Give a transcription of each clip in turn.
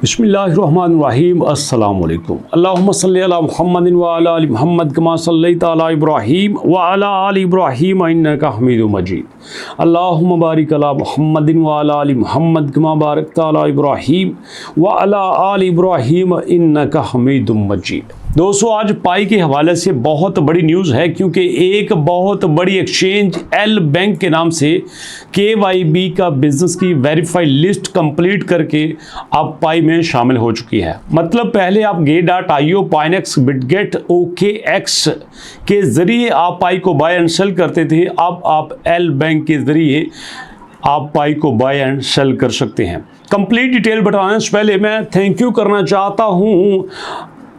बिस्मिल्लाहिर्रहमानिर्रहीम अस्सलाम वालेकुम अल्लाहुम्मा सल्लि अला मुहम्मदिन व अला आलि मुहम्मद कमा सल्लैता अला इब्राहीम व अला आलि इब्राहीम इन्नका हमीदुम मजीद अल्लाहुम्मा बारिक अला मुहम्मदिन व अला आलि मुहम्मद कमा बारकता अला इब्राहीम व अला आलि इब्राहीम इन्नका हमीदुम मजीद। दोस्तों, आज पाई के हवाले से बहुत बड़ी न्यूज़ है क्योंकि एक बहुत बड़ी एक्सचेंज एल बैंक के नाम से KYB का बिजनेस की वेरीफाइड लिस्ट कंप्लीट करके अब पाई में शामिल हो चुकी है। मतलब पहले आप Gate.io, पाइनेक्स, बिटगेट, OKX के ज़रिए आप पाई को बाय एंड सेल करते थे। अब आप एल बैंक के ज़रिए आप पाई को बाय एंड सेल कर सकते हैं। कंप्लीट डिटेल बताने से पहले मैं थैंक यू करना चाहता हूँ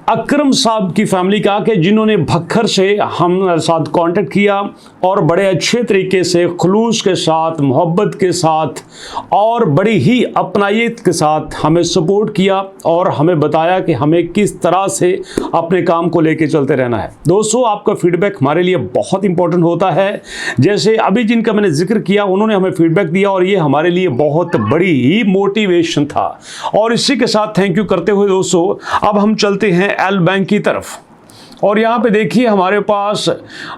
अकरम साहब की फैमिली का कि जिन्होंने भक्खर से हम साथ कांटेक्ट किया और बड़े अच्छे तरीके से खुलूस के साथ, मोहब्बत के साथ और बड़ी ही अपनायत के साथ हमें सपोर्ट किया और हमें बताया कि हमें किस तरह से अपने काम को लेके चलते रहना है। दोस्तों, आपका फीडबैक हमारे लिए बहुत इंपॉर्टेंट होता है। जैसे अभी जिनका मैंने जिक्र किया उन्होंने हमें फीडबैक दिया और ये हमारे लिए बहुत बड़ी ही मोटिवेशन था। और इसी के साथ थैंक यू करते हुए दोस्तों अब हम चलते हैं एल बैंक की तरफ। और यहाँ पे देखिए हमारे पास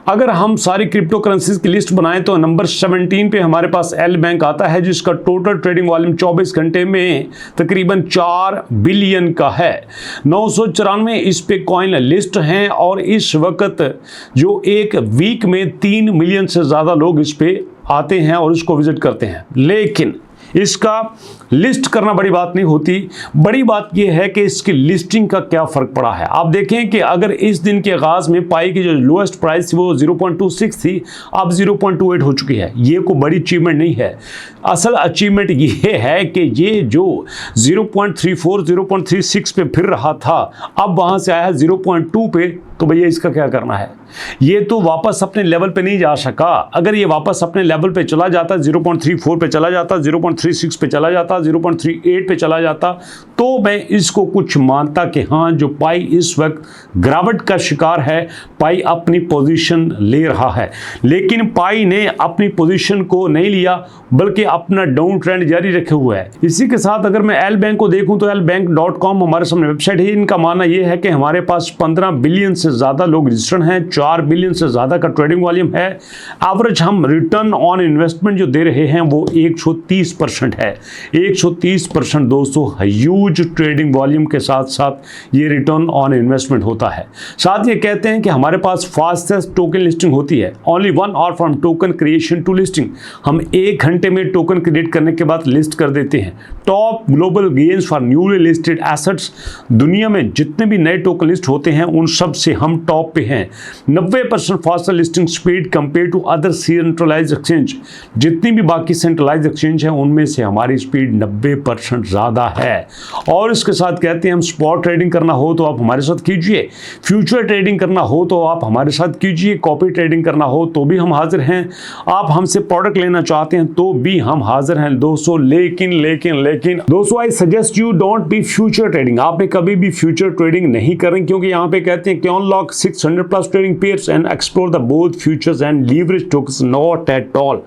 अगर हम सारी क्रिप्टो करेंसीज की लिस्ट बनाएं तो नंबर 17 पे हमारे पास एल बैंक आता है, जिसका टोटल ट्रेडिंग वॉल्यूम 24 घंटे में तकरीबन 4 बिलियन का है। 994 इस पे कॉइन लिस्ट हैं और इस वक्त जो एक वीक में 3 मिलियन से ज़्यादा लोग इस पे आते हैं और इसको विजिट करते हैं। लेकिन इसका लिस्ट करना बड़ी बात नहीं होती, बड़ी बात यह है कि इसकी लिस्टिंग का क्या फ़र्क पड़ा है। आप देखें कि अगर इस दिन के आगाज़ में पाई की जो लोएस्ट प्राइस थी वो 0.26 थी, अब 0.28 हो चुकी है। ये कोई बड़ी अचीवमेंट नहीं है। असल अचीवमेंट ये है कि ये जो 0.34 0.36 पे फिर रहा था अब वहाँ से आया है 0.2 पे, तो भैया इसका क्या करना है। ये तो वापस अपने लेवल पे नहीं जा सका। अगर ये वापस अपने लेवल पे चला जाता, 0.34 पे चला जाता, 0.36 पे चला जाता, 0.38 पे चला जाता, तो मैं इसको कुछ मानता कि हाँ, जो पाई इस वक्त गिरावट का शिकार है, पाई अपनी पोजीशन ले रहा है। लेकिन पाई ने अपनी पोजीशन को नहीं लिया बल्कि अपना डाउन ट्रेंड जारी रखे हुआ है। इसी के साथ अगर मैं एल बैंक को देखूं तो lbank.com हमारे सामने वेबसाइट है। इनका मानना यह है कि हमारे पास 15 बिलियन से ज़्यादा लोग रजिस्टर्ड हैं, 4 बिलियन से ज़्यादा का ट्रेडिंग वॉल्यूम है। एवरेज हम रिटर्न ऑन इन्वेस्टमेंट जो दे रहे हैं वो 130% है। 130% दोस्तों ह्यूज ट्रेडिंग वॉल्यूम के साथ साथ ये रिटर्न ऑन इन्वेस्टमेंट होता है। साथ ये कहते हैं कि हमारे पास फास्टेस्ट टोकन लिस्टिंग होती है, only 1 hour from token creation to listing. हम 1 घंटे में टोकन क्रिएट करने के बाद लिस्ट कर देते हैं। Top global gains for newly listed assets, दुनिया में जितने भी नए टोकन लिस्ट होते हैं उन सब से हम टॉप पे हैं। 90% faster listing speed compare to other centralized exchange. जितनी भी बाकी सेंट्रलाइज्ड एक्सचेंज हैं उनमें से हमारी स्पीड 90% ज़्यादा है। और इसके साथ कहते हैं हम स्पॉट ट्रेडिंग करना हो तो आप हमारे साथ कीजिए, फ्यूचर ट्रेडिंग करना हो तो आप हमारे साथ कीजिए, कॉपी ट्रेडिंग करना हो तो भी हम हाजिर हैं, आप हमसे प्रोडक्ट लेना चाहते हैं तो भी हम हाजिर हैं दोस्तों। लेकिन दोस्तों, I suggest you don't be future trading. आपने कभी भी फ्यूचर ट्रेडिंग नहीं करें क्योंकि यहाँ पे कहते हैं कि unlock 600+ trading pairs and explore the both futures and leverage tokens, not at all.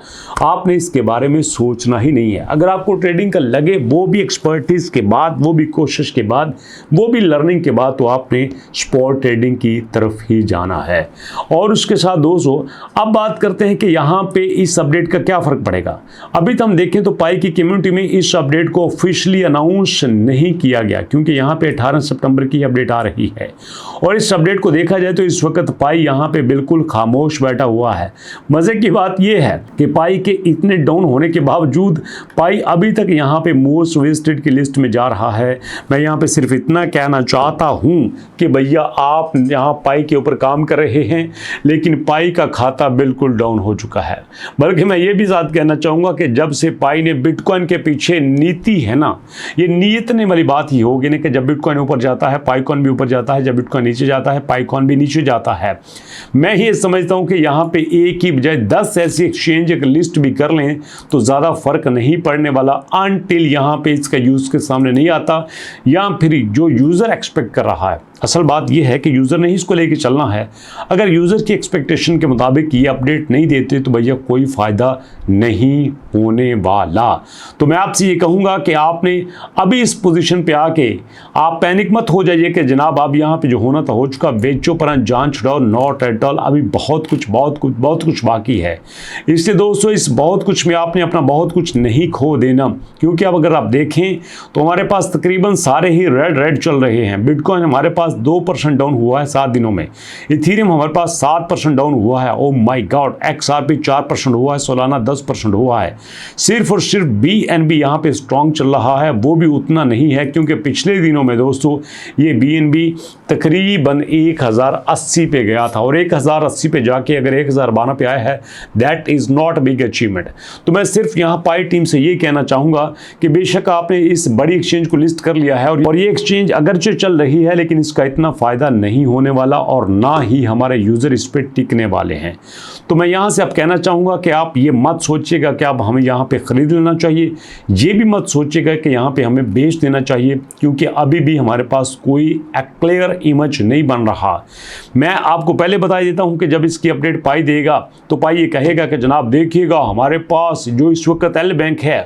आपने इसके बारे में सोचना ही नहीं है। अगर आपको ट्रेडिंग का लगे, वो भी एक्सपर्टीज के बाद, वो भी कोशिश के बाद, वो भी लर्निंग के बाद, तो आपने स्पॉट ट्रेडिंग की तरफ ही जाना है। और उसके साथ दोस्तों अब बात करते हैं कि यहाँ पे इस अपडेट का क्या फ़र्क पड़ेगा। अभी तो हम देखें तो पाई की कम्युनिटी में इस अपडेट को ऑफिशियली अनाउंस नहीं किया गया क्योंकि यहाँ पे 18 सितंबर की अपडेट आ रही है। और इस अपडेट को देखा जाए तो इस वक्त पाई यहाँ पे बिल्कुल खामोश बैठा हुआ है। मज़े की बात यह है कि पाई के इतने डाउन होने के बावजूद पाई अभी तक यहाँ पे मोस्ट वेस्टेड की लिस्ट में जा रहा है। मैं यहाँ पे सिर्फ इतना कहना चाहता हूँ कि भैया आप यहाँ पाई के ऊपर काम कर रहे हैं लेकिन पाई का खाता बिल्कुल डाउन हो चुका है। बल्कि मैं ये भी साथ कहना चाहूँगा कि जब से पाई ने बिटकॉइन के पीछे नीति है ना, ये नीयतने वाली बात ही होगी ना कि जब बिटकॉइन ऊपर जाता है पाईकॉइन भी ऊपर जाता है, जब बिटकॉइन नीचे जाता है पाईकॉइन भी नीचे जाता है। मैं ये समझता हूँ कि यहाँ पे एक ही बजाय 10 ऐसी एक्सचेंज एक लिस्ट भी कर लें तो ज़्यादा फर्क नहीं पड़ने वाला अनटिल यहाँ पे इसका यूज़ के सामने नहीं आता या फिर जो यूज़र एक्सपेक्ट कर रहा है असल बात यह है कि यूज़र ने ही इसको लेके चलना है। अगर यूज़र की एक्सपेक्टेशन के मुताबिक ये अपडेट नहीं देते तो भैया कोई फ़ायदा नहीं होने वाला। तो मैं आपसे ये कहूँगा कि आपने अभी इस पोजीशन पे आके आप पैनिक मत हो जाइए कि जनाब आप यहाँ पे जो होना था हो चुका, बेचो पर जान छुड़ाओ, नॉट एट ऑल। अभी बहुत कुछ बाकी है। इसलिए दोस्तों इस बहुत कुछ में आपने अपना बहुत कुछ नहीं खो देना, क्योंकि अब अगर आप देखें तो हमारे पास तकरीबन सारे ही रेड चल रहे हैं। बिटकॉइन हमारे पास 2% डाउन हुआ है 7 दिनों में। इथेरियम हमारे पास 7% डाउन हुआ है। ओ माय गॉड, XRP 4% हुआ है, सोलाना 10% हुआ है। सिर्फ और सिर्फ BNB यहाँ पे स्ट्रॉन्ग चल रहा है, वो भी उतना नहीं है क्योंकि पिछले दिनों में दोस्तों ये BNB तकरीबन 1080 पे गया था और 1080 पे जाके अगर 1012 पे आया है, that is not big achievement. तो मैं सिर्फ यहाँ पाई टीम से ये कहना चाहूँगा कि बेशक आपने इस बड़ी एक्सचेंज को लिस्ट कर लिया है और ये एक्सचेंज अगरचे चल रही है, लेकिन इसका इतना फ़ायदा नहीं होने वाला और ना ही हमारे यूज़र इस पर टिकने वाले हैं। तो मैं यहाँ से अब कहना चाहूँगा कि आप ये मत सोचिएगा कि अब हमें यहाँ पे ख़रीद लेना चाहिए, ये भी मत सोचिएगा कि यहाँ पे हमें बेच देना चाहिए, क्योंकि अभी भी हमारे पास कोई क्लियर इमेज नहीं बन रहा। मैं आपको पहले बता देता हूँ कि जब इसकी अपडेट पाई देगा तो पाई ये कहेगा कि जनाब देखिएगा हमारे पास जो इस वक्त एल बैंक है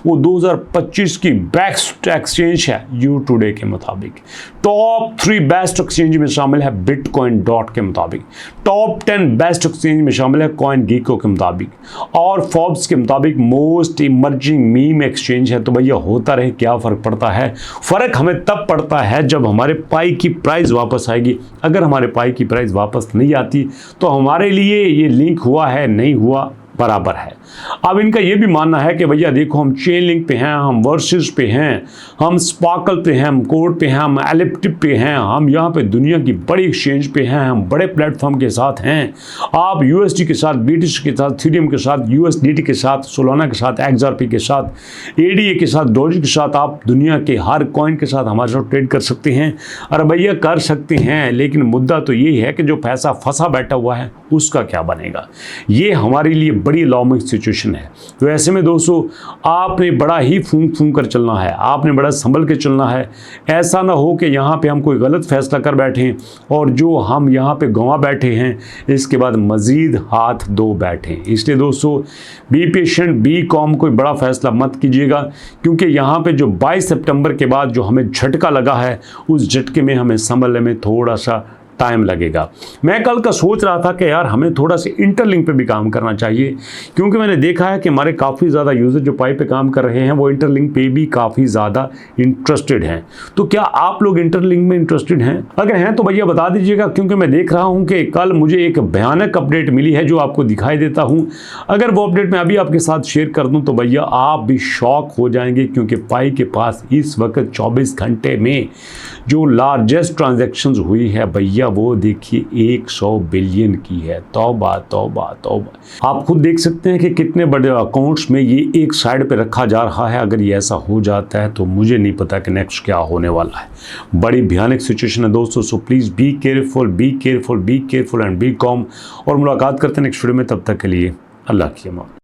वो 2025 की बेस्ट एक्सचेंज है। यू टुडे के मुताबिक टॉप 3 बेस्ट एक्सचेंज में शामिल है बिटकॉइन डॉट के मुताबिक, टॉप 10 बेस्ट एक्सचेंज में शामिल है कॉइन गीको के मुताबिक, और फोर्ब्स के मुताबिक मोस्ट इमर्जिंग मीम एक्सचेंज है। तो भैया होता रहे, क्या फ़र्क पड़ता है? फ़र्क हमें तब पड़ता है जब हमारे पाई की प्राइस वापस आएगी। अगर हमारे पाई की प्राइस वापस नहीं आती तो हमारे लिए ये लिंक हुआ है नहीं हुआ बराबर है। अब इनका ये भी मानना है कि भैया देखो हम चेन लिंक पे हैं, हम वर्सेस पे हैं, हम स्पार्कल पे हैं, हम कोड पे हैं, हम एलिप्टिक पे हैं, हम यहाँ पे दुनिया की बड़ी एक्सचेंज पे हैं, हम बड़े प्लेटफॉर्म के साथ हैं। आप USD के साथ, BTC के साथ, इथेरियम के साथ, USDT के साथ, सोलाना के साथ, XRP के साथ, ADA के साथ, डोजी के साथ, आप दुनिया के हर कॉइन के साथ हमारे साथ ट्रेड कर सकते हैं। अरे भैया कर सकते हैं, लेकिन मुद्दा तो यही है कि जो पैसा फंसा बैठा हुआ है उसका क्या बनेगा। ये हमारे लिए बड़ी अलार्मिंग सिचुएशन है। तो ऐसे में दोस्तों आपने बड़ा ही फूंक कर चलना है, आपने बड़ा संभल के चलना है। ऐसा ना हो कि यहाँ पे हम कोई गलत फैसला कर बैठें और जो हम यहाँ पे गंवा बैठे हैं इसके बाद मज़ीद हाथ धो बैठें। इसलिए दोस्तों बी पेशेंट, बी कॉम, कोई बड़ा फैसला मत कीजिएगा, क्योंकि यहाँ पे जो 22 सितंबर के बाद जो हमें झटका लगा है उस झटके में हमें संभलने में थोड़ा सा टाइम लगेगा। मैं कल का सोच रहा था कि यार हमें थोड़ा सा इंटरलिंक पे भी काम करना चाहिए, क्योंकि मैंने देखा है कि हमारे काफ़ी ज़्यादा यूज़र जो पाई पे काम कर रहे हैं वो इंटरलिंक पे भी काफ़ी ज़्यादा इंटरेस्टेड हैं। तो क्या आप लोग इंटरलिंक में इंटरेस्टेड हैं? अगर हैं तो भैया बता दीजिएगा, क्योंकि मैं देख रहा हूँ कि कल मुझे एक भयानक अपडेट मिली है जो आपको दिखाई देता हूँ। अगर वो अपडेट मैं अभी आपके साथ शेयर कर दूँ तो भैया आप भी शॉक हो जाएंगे, क्योंकि पाई के पास इस वक्त 24 घंटे में जो लार्जेस्ट ट्रांजेक्शन्स हुई है भैया वो देखिए 100 बिलियन की है। तौबा तौबा तौबा। आप खुद देख सकते हैं कि कितने बड़े अकाउंट्स में ये एक साइड पे रखा जा रहा है। अगर ये ऐसा हो जाता है तो मुझे नहीं पता कि नेक्स्ट क्या होने वाला है। बड़ी भयानक सिचुएशन है दोस्तों। So please be careful and be calm. और मुलाकात करते हैं नेक्स्ट वीडियो में, तब तक के लिए अल्लाह की अमान।